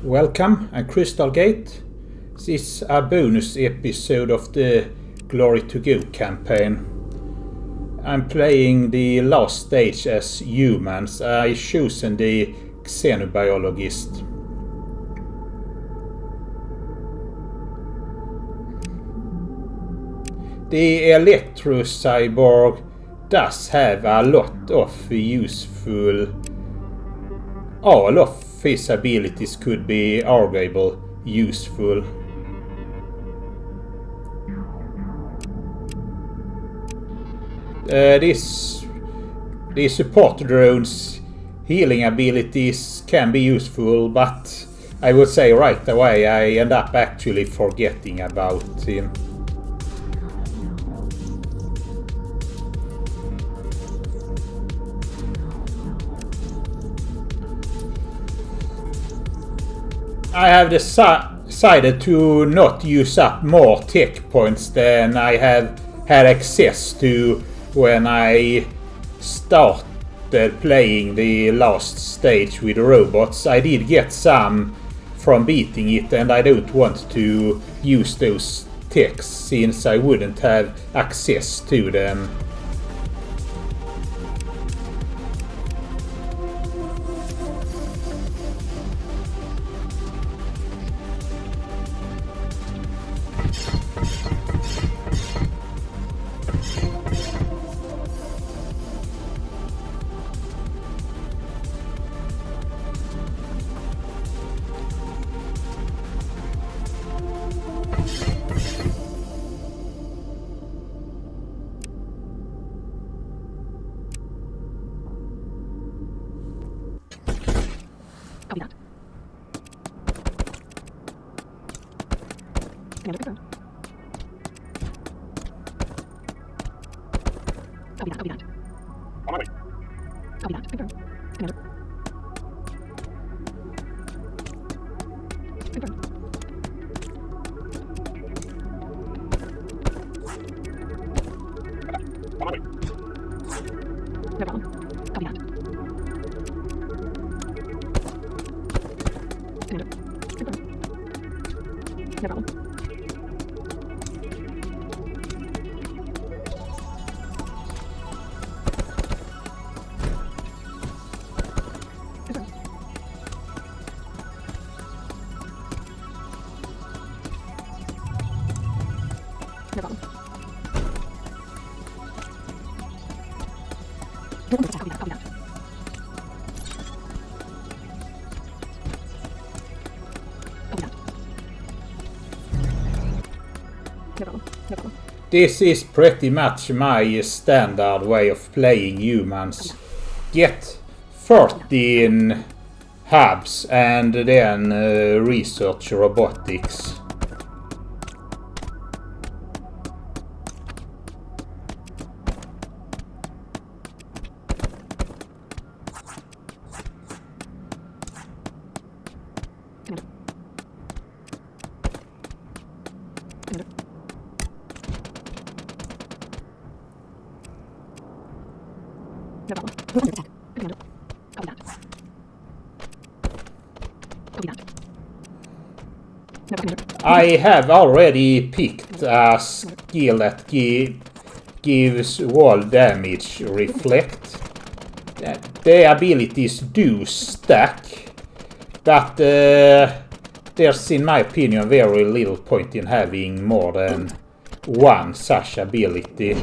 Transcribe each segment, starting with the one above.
Welcome, I'm Crystal Gate. This is a bonus episode of the Glory to Go campaign. I'm playing the last stage as humans. I've chosen the Xenobiologist. The Electro-Cyborg does have a lot of useful... All of his abilities could be arguable useful. The support drones healing abilities can be useful, but I would say right away I end up actually forgetting about him. I have decided to not use up more tech points than I have had access to when I started playing the last stage with robots. I did get some from beating it, and I don't want to use those techs since I wouldn't have access to them. This is pretty much my standard way of playing humans. Get 13 hubs and then research robotics. I have already picked a skill that gives wall damage reflect. The abilities do stack, but there's in my opinion very little point in having more than one such ability.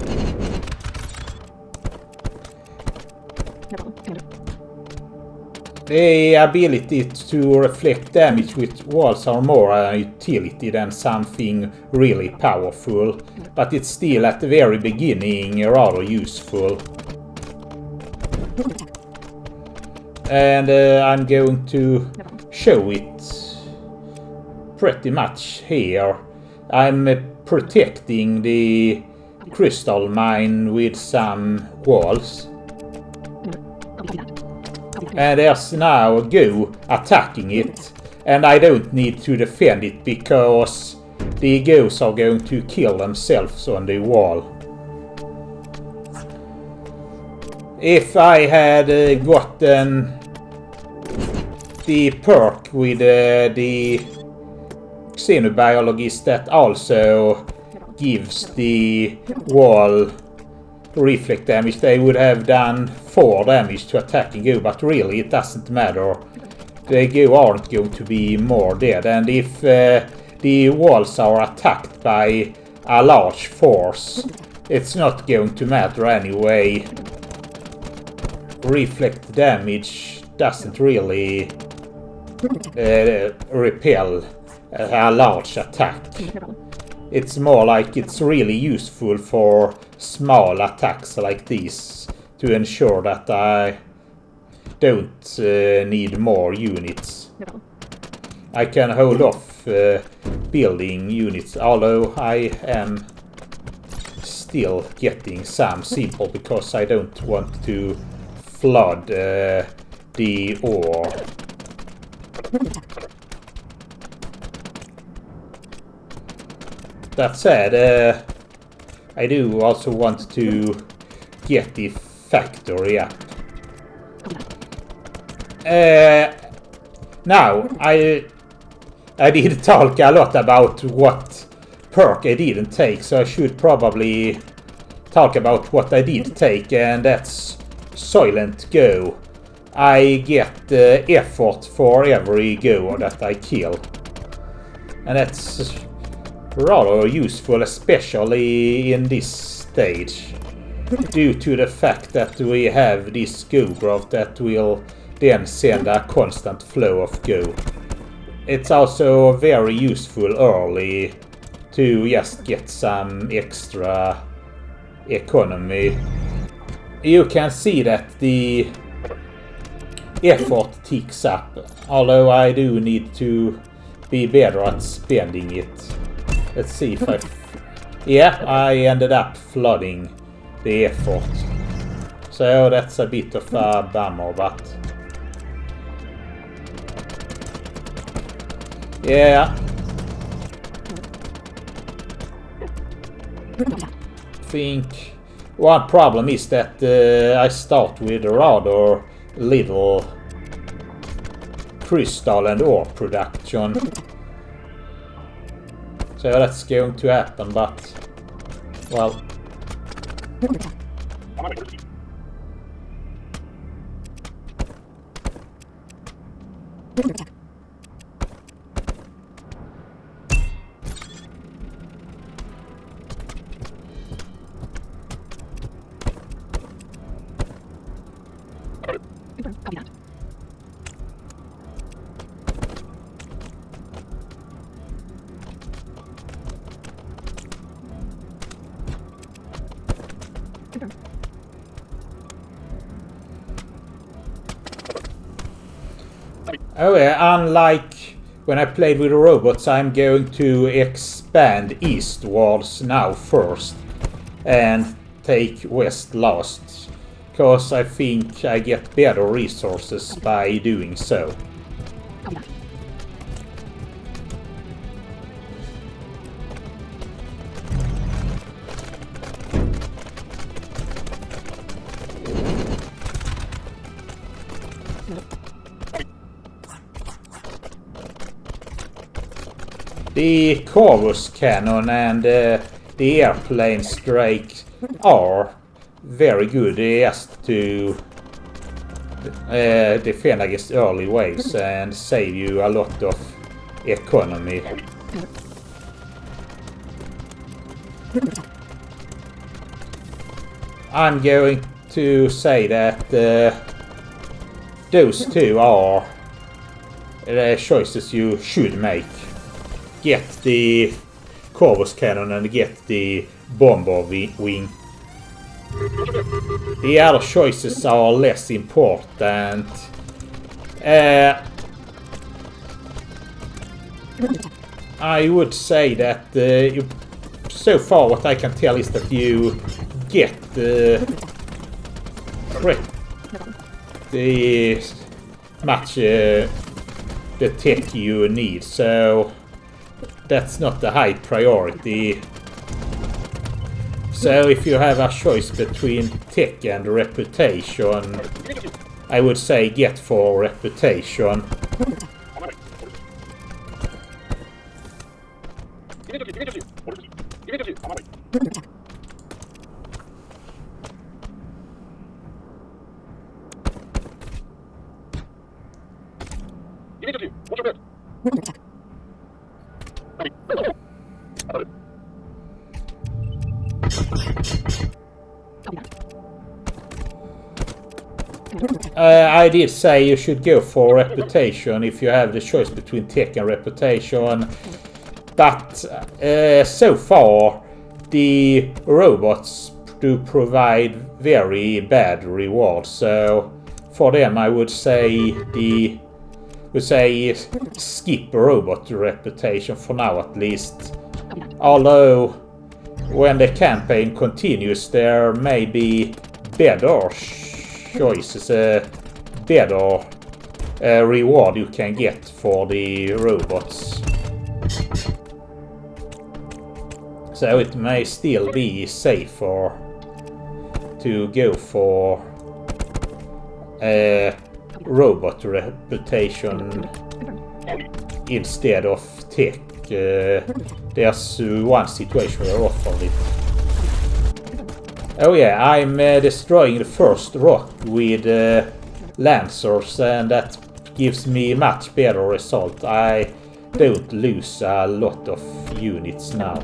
The ability to reflect damage with walls are more a utility than something really powerful, but it's still at the very beginning rather useful. And I'm going to show it pretty much here. I'm protecting the crystal mine with some walls. And there's now a Go attacking it, and I don't need to defend it because the Go's are going to kill themselves on the wall. If I had gotten the perk with the Xenobiologist that also gives the wall reflect damage. They would have done 4 damage to attack and go, but really it doesn't matter. The go aren't going to be more dead, and if the walls are attacked by a large force, it's not going to matter anyway. Reflect damage doesn't really repel a large attack. It's more like it's really useful for small attacks like these to ensure that I don't need more units. I can hold off building units, although I am still getting some simple because I don't want to flood the ore. That said, I do also want to get the factory up. Now, I did talk a lot about what perk I didn't take, so I should probably talk about what I did take, and that's Silent Go. I get effort for every go that I kill, and that's rather useful, especially in this stage, due to the fact that we have this go growth that will then send a constant flow of go. It's also very useful early to just get some extra economy. You can see that the effort ticks up, although I do need to be better at spending it. Let's see if yeah, I ended up flooding the effort. So that's a bit of a bummer, but yeah. I think one problem is that I start with rather little crystal and ore production. So that's going to happen, but well. Oh yeah, unlike when I played with the robots, I'm going to expand eastwards now first and take west last, because I think I get better resources by doing so. The Corvus cannon and the airplane strike are very good just to defend against early waves and save you a lot of economy. I'm going to say that those two are the choices you should make. Get the Corvus cannon and get the bomber wing. The other choices are less important. I would say that so far what I can tell is that you get much the tech you need, so that's not a high priority. So if you have a choice between tech and reputation, I would say get for reputation. I did say you should go for reputation if you have the choice between tech and reputation, but so far the robots do provide very bad rewards, so for them I would say skip robot reputation for now at least. Although when the campaign continues there may be better choices, better reward you can get for the robots. So it may still be safer to go for robot reputation instead of tech. There's one situation where I offered it. Oh yeah, I'm destroying the first rock with lancers, and that gives me much better result. I don't lose a lot of units now.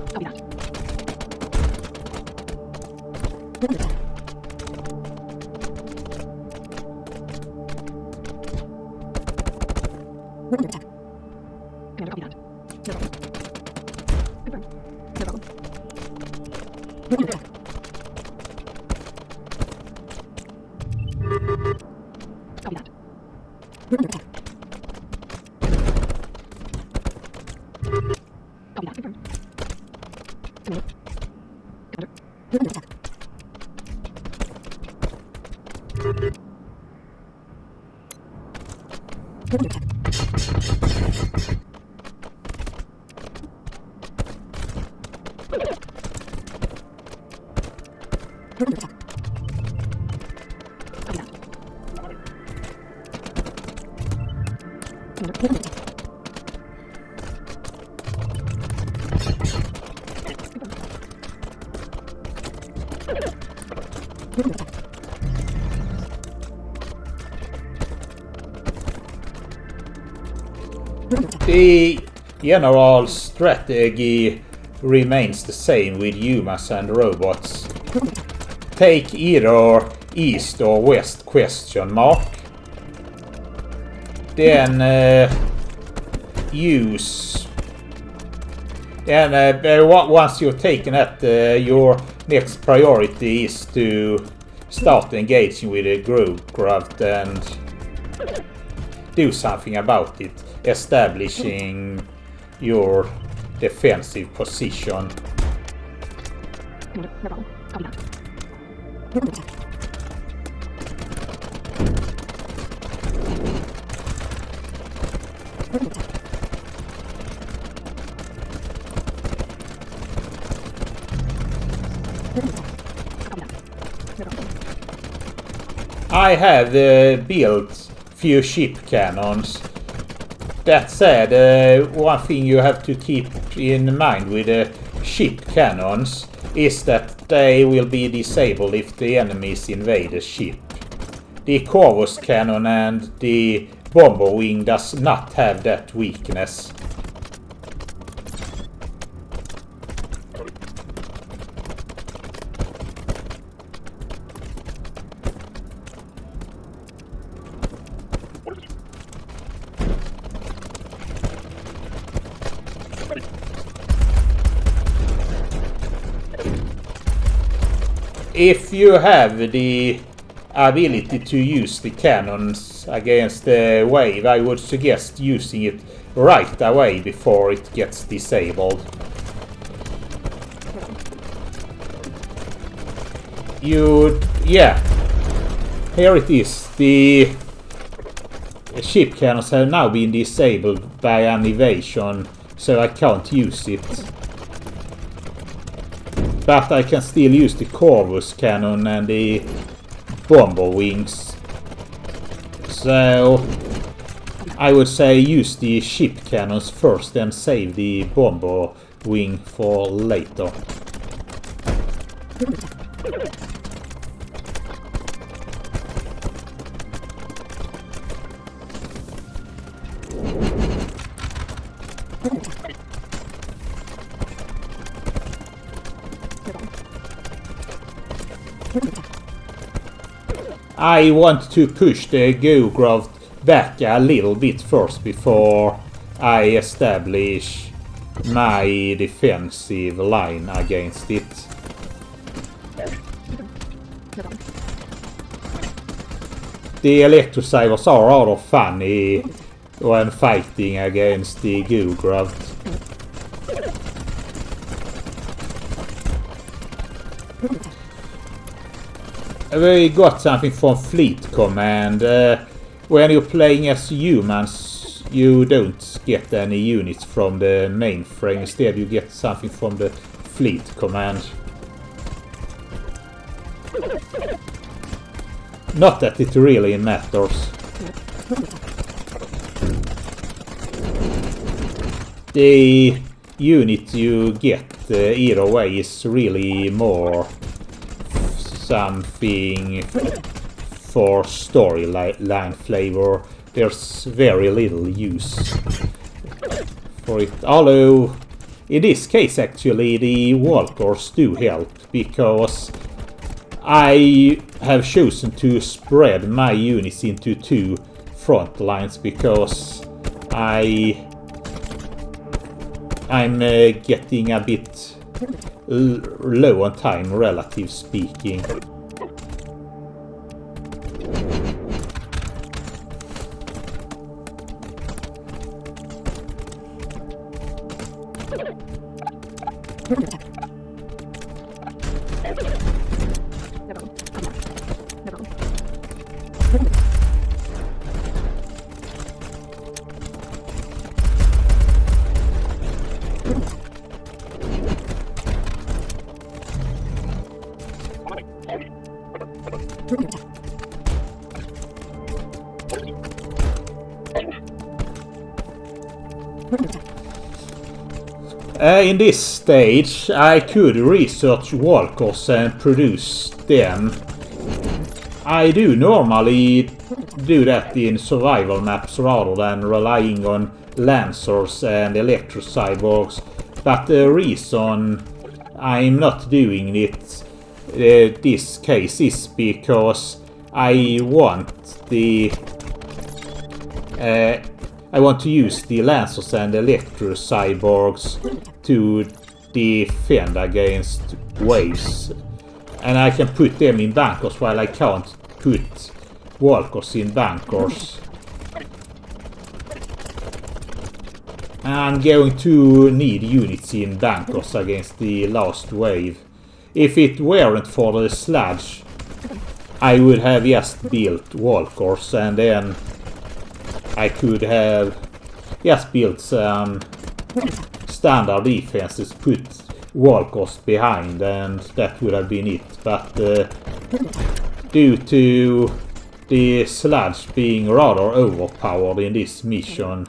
The general strategy remains the same with humans and robots. Take either east or west question mark. Then use... And once you've taken that, your next priority is to start engaging with a Growcraft and do something about it, establishing your defensive position. I have built few ship cannons. That said, one thing you have to keep in mind with ship cannons is that they will be disabled if the enemies invade a ship. The Corvus cannon and the bomber wing does not have that weakness. If you have the ability to use the cannons against the wave, I would suggest using it right away before it gets disabled. Yeah, here it is. The ship cannons have now been disabled by an evasion, so I can't use it. But I can still use the Corvus cannon and the bomber wings. So I would say use the ship cannons first and save the bomber wing for later. I want to push the Xenobiologist back a little bit first before I establish my defensive line against it. The electrocybers are rather funny when fighting against the Xenobiologist. We got something from Fleet Command. When you're playing as humans, you don't get any units from the mainframe. Instead, you get something from the Fleet Command. Not that it really matters. The unit you get either way is really more something for storyline flavor. There's very little use for it. Although, in this case actually, the walkers do help, because I have chosen to spread my units into 2 front lines, because I'm getting a bit low on time, relative speaking. In this stage, I could research walkers and produce them. I do normally do that in survival maps rather than relying on lancers and electrocyborgs, but the reason I'm not doing it this case is because I want to use the lancers and electrocyborgs to defend against waves, and I can put them in bunkers while I can't put walkers in bunkers. I'm going to need units in bunkers against the last wave. If it weren't for the Sludge, I would have just built walkers, and then I could have just built some standard defenses, put walkers behind, and that would have been it. But due to the Sludge being rather overpowered in this mission,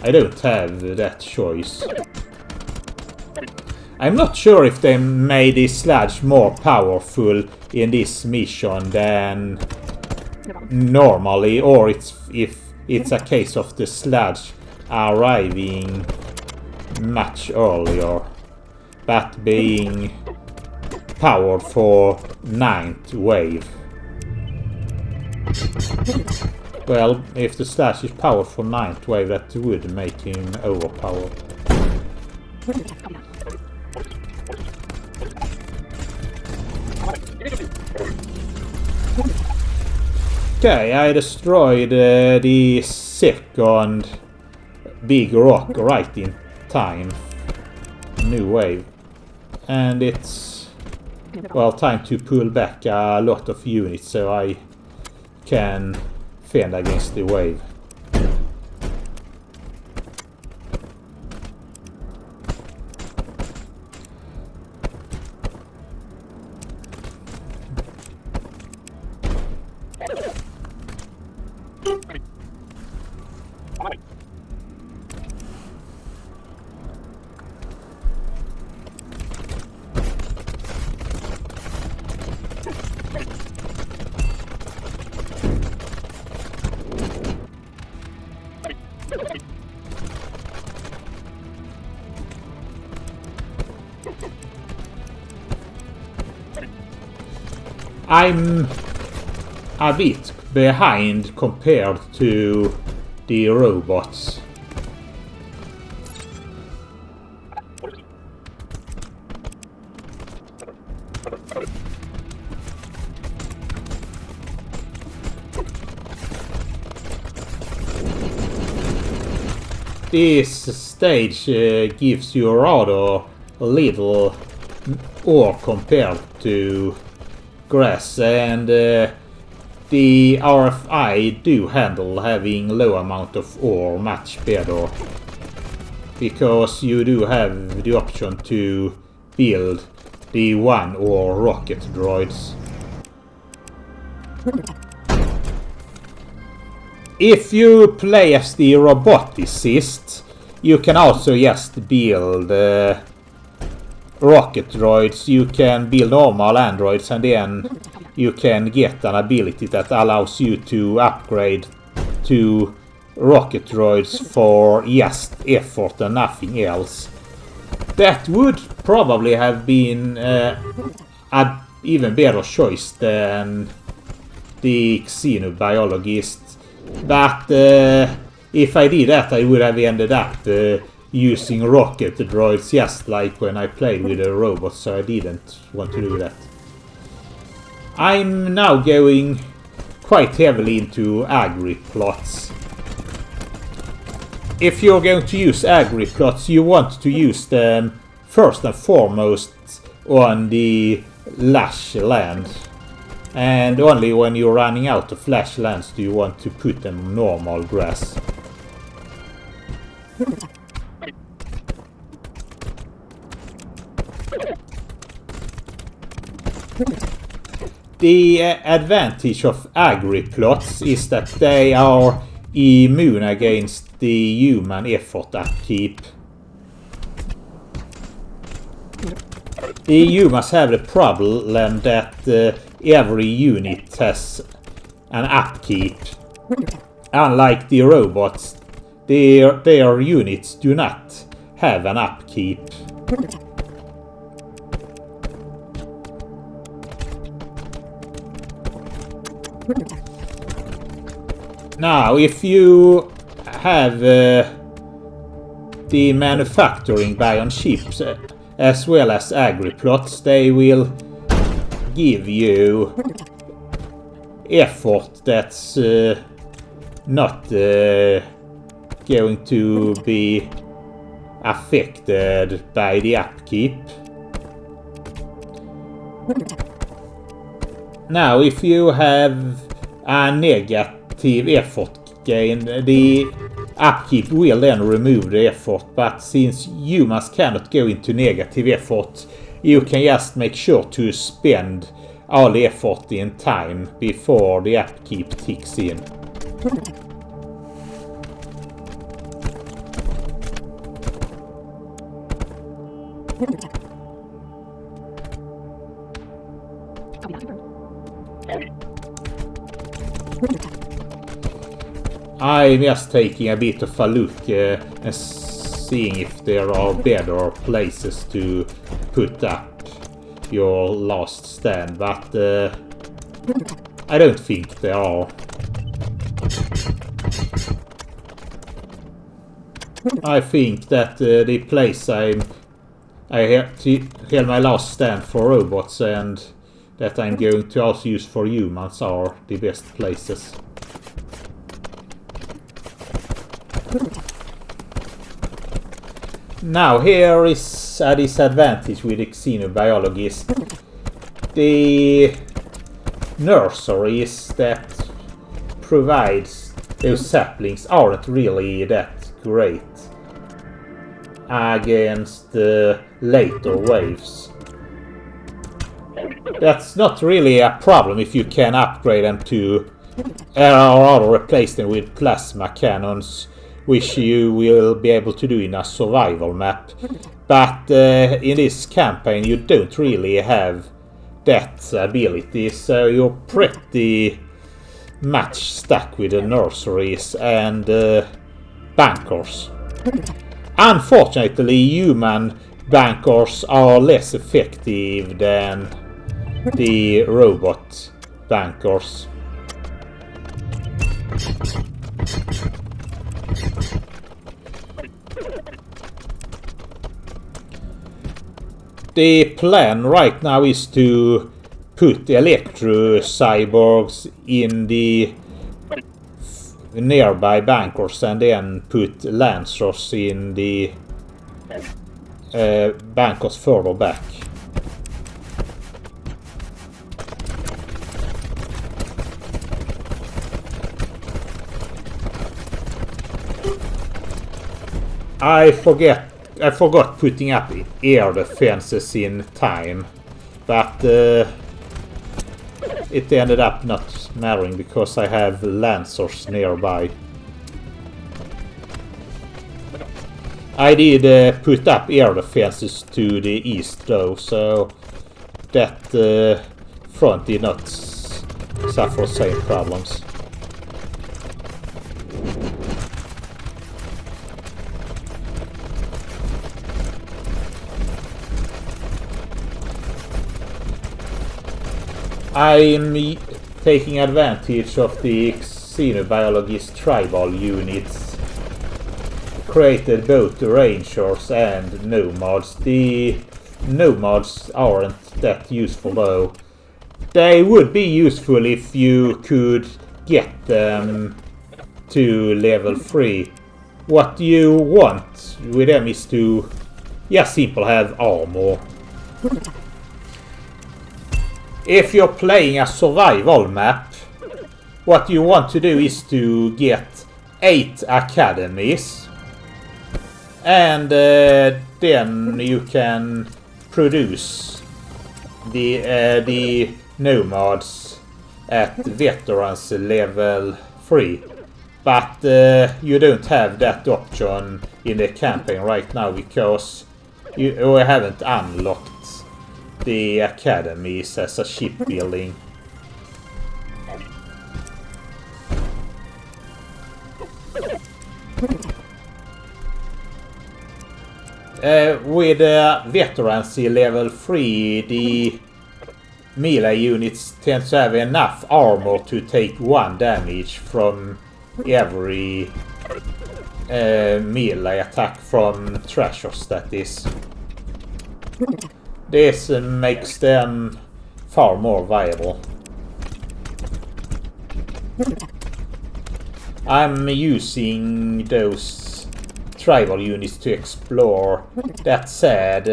I don't have that choice. I'm not sure if they made the Sludge more powerful in this mission than normally, or if it's a case of the Sludge arriving much earlier, but being powered for 9th wave. Well, if the Sludge is powered for 9th wave, that would make him overpowered. Okay, I destroyed the second big rock right in time. New wave. And it's, well, time to pull back a lot of units so I can fend against the wave. I'm a bit behind compared to the robots. This stage gives you rather little ore compared to grass, and the RFI do handle having low amount of ore much better, because you do have the option to build the one or rocket droids. If you play as the Roboticist, you can also just build rocket droids. You can build normal androids, and then you can get an ability that allows you to upgrade to rocket droids for just effort and nothing else. That would probably have been an even better choice than the Xenobiologist. But if I did that, I would have ended up using rocket droids just like when I played with a robot, so I didn't want to do that. I'm now going quite heavily into Agri plots. If you're going to use Agri plots, you want to use them first and foremost on the lush land. And only when you're running out of lush lands do you want to put them on normal grass. The advantage of Agri plots is that they are immune against the human effort upkeep. The humans have the problem that every unit has an upkeep. Unlike the robots, their units do not have an upkeep. Now, if you have the manufacturing buy on ships as well as Agri plots, they will give you effort that's not going to be affected by the upkeep. Now, if you have a negative effort gain, the upkeep will then remove the effort, but since humans cannot go into negative effort, you can just make sure to spend all the effort in time before the upkeep ticks in. I'm just taking a bit of a look and seeing if there are better places to put up your last stand, but I don't think there are. I think that the place I held my last stand for robots and that I'm going to also use for humans are the best places. Now, here is a disadvantage with the Xenobiologist. The nurseries that provides those saplings aren't really that great against the later waves. That's not really a problem if you can upgrade them to or replace them with plasma cannons, which you will be able to do in a survival map. But in this campaign you don't really have that ability, so you're pretty much stuck with the nurseries, and bankers. Unfortunately, human bankers are less effective than the robot bankers. The plan right now is to put electro cyborgs in the nearby bankers and then put lancers in the bankers further back. I forgot putting up air defenses in time, but it ended up not mattering because I have lancers nearby. I did put up air defenses to the east though, so that front did not suffer the same problems. I'm taking advantage of the Xenobiologist tribal units created both the Rangers and Nomads. The Nomads aren't that useful though. They would be useful if you could get them to level 3. What you want with them is to simply have armor. If you're playing a survival map, what you want to do is to get 8 academies, and then you can produce the nomads at veterans level 3. But you don't have that option in the campaign right now because you haven't unlocked the academies as a shipbuilding. With veterans level 3, the melee units tend to have enough armor to take 1 damage from every melee attack from trashers, that is. This makes them far more viable. I'm using those tribal units to explore. That said,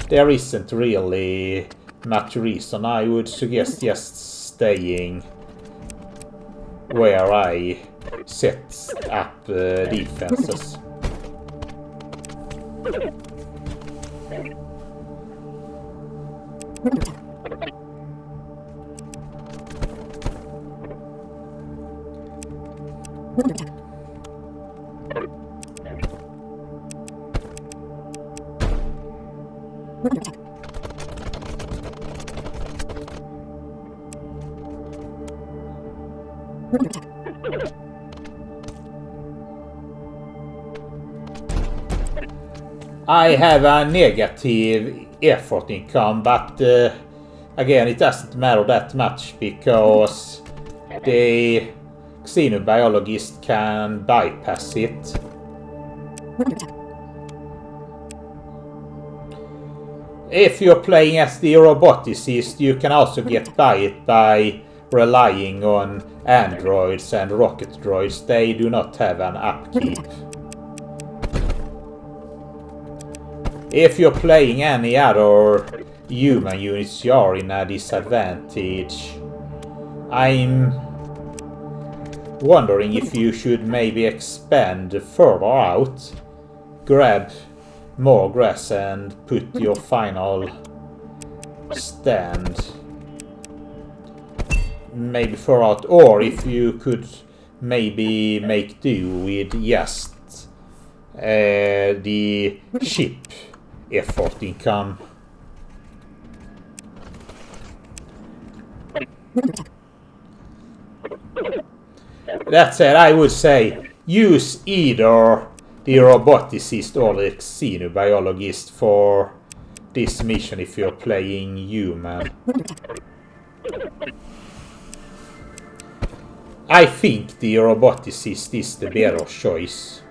there isn't really much reason. I would suggest just staying where I set up defenses. I have a negative effort income, but again, it doesn't matter that much because the Xenobiologist can bypass it. If you're playing as the Roboticist, you can also get by it by relying on androids and Rocketdroids. They do not have an upkeep. If you're playing any other human units, you are in a disadvantage. I'm wondering if you should maybe expand further out, grab more grass and put your final stand maybe further out, or if you could maybe make do with just the ship effort income. That said, I would say use either the Roboticist or the Xenobiologist for this mission if you're playing human. I think the Roboticist is the better choice.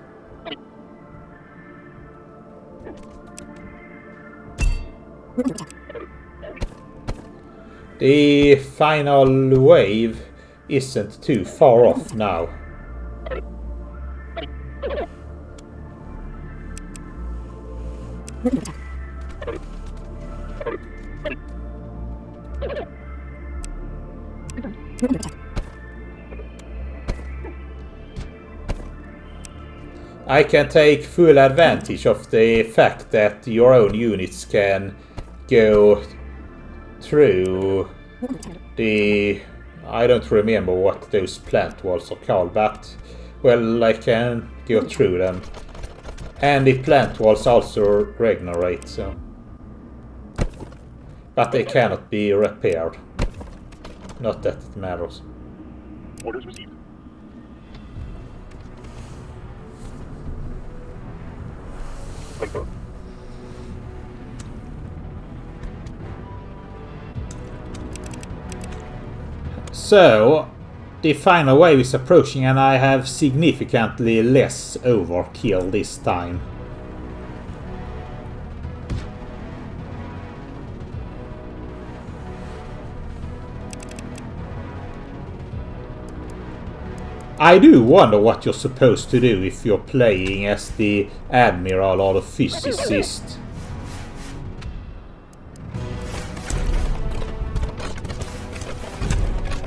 The final wave isn't too far off now. I can take full advantage of the fact that your own units can go through the... I don't remember what those plant walls are called, but well, I can go through them. And the plant walls also regenerate, so... But they cannot be repaired. Not that it matters. Orders received. Confirmed. So, the final wave is approaching and I have significantly less overkill this time. I do wonder what you're supposed to do if you're playing as the Admiral or the Physicist.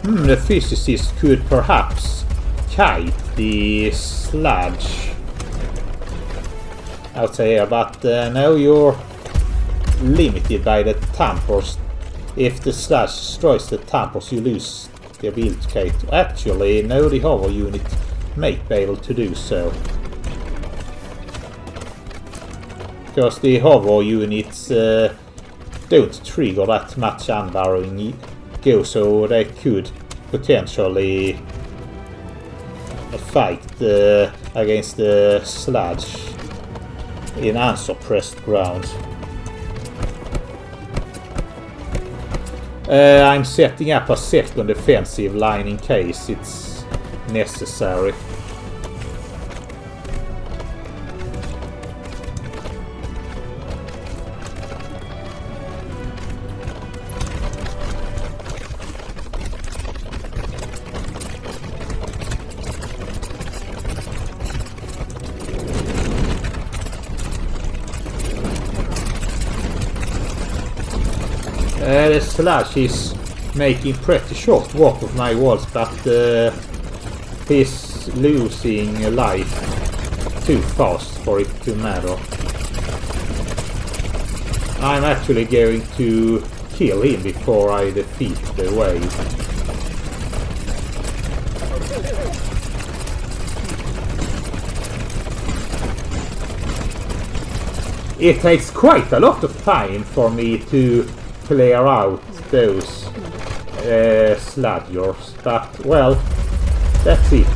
The Physicist could perhaps kite the Sludge out here, but no, you're limited by the tampers. If the Sludge destroys the tampers, you lose the ability to kite. Actually, no, the hover unit may be able to do so. Because the hover units don't trigger that much unbarrowing go, so they could potentially fight against the Sludge in unsuppressed ground. I'm setting up a second defensive line in case it's necessary. The Sludge is making pretty short work of my walls, but he's losing life too fast for it to matter. I'm actually going to kill him before I defeat the wave. It takes quite a lot of time for me to clear out those sludgers, but well, that's it.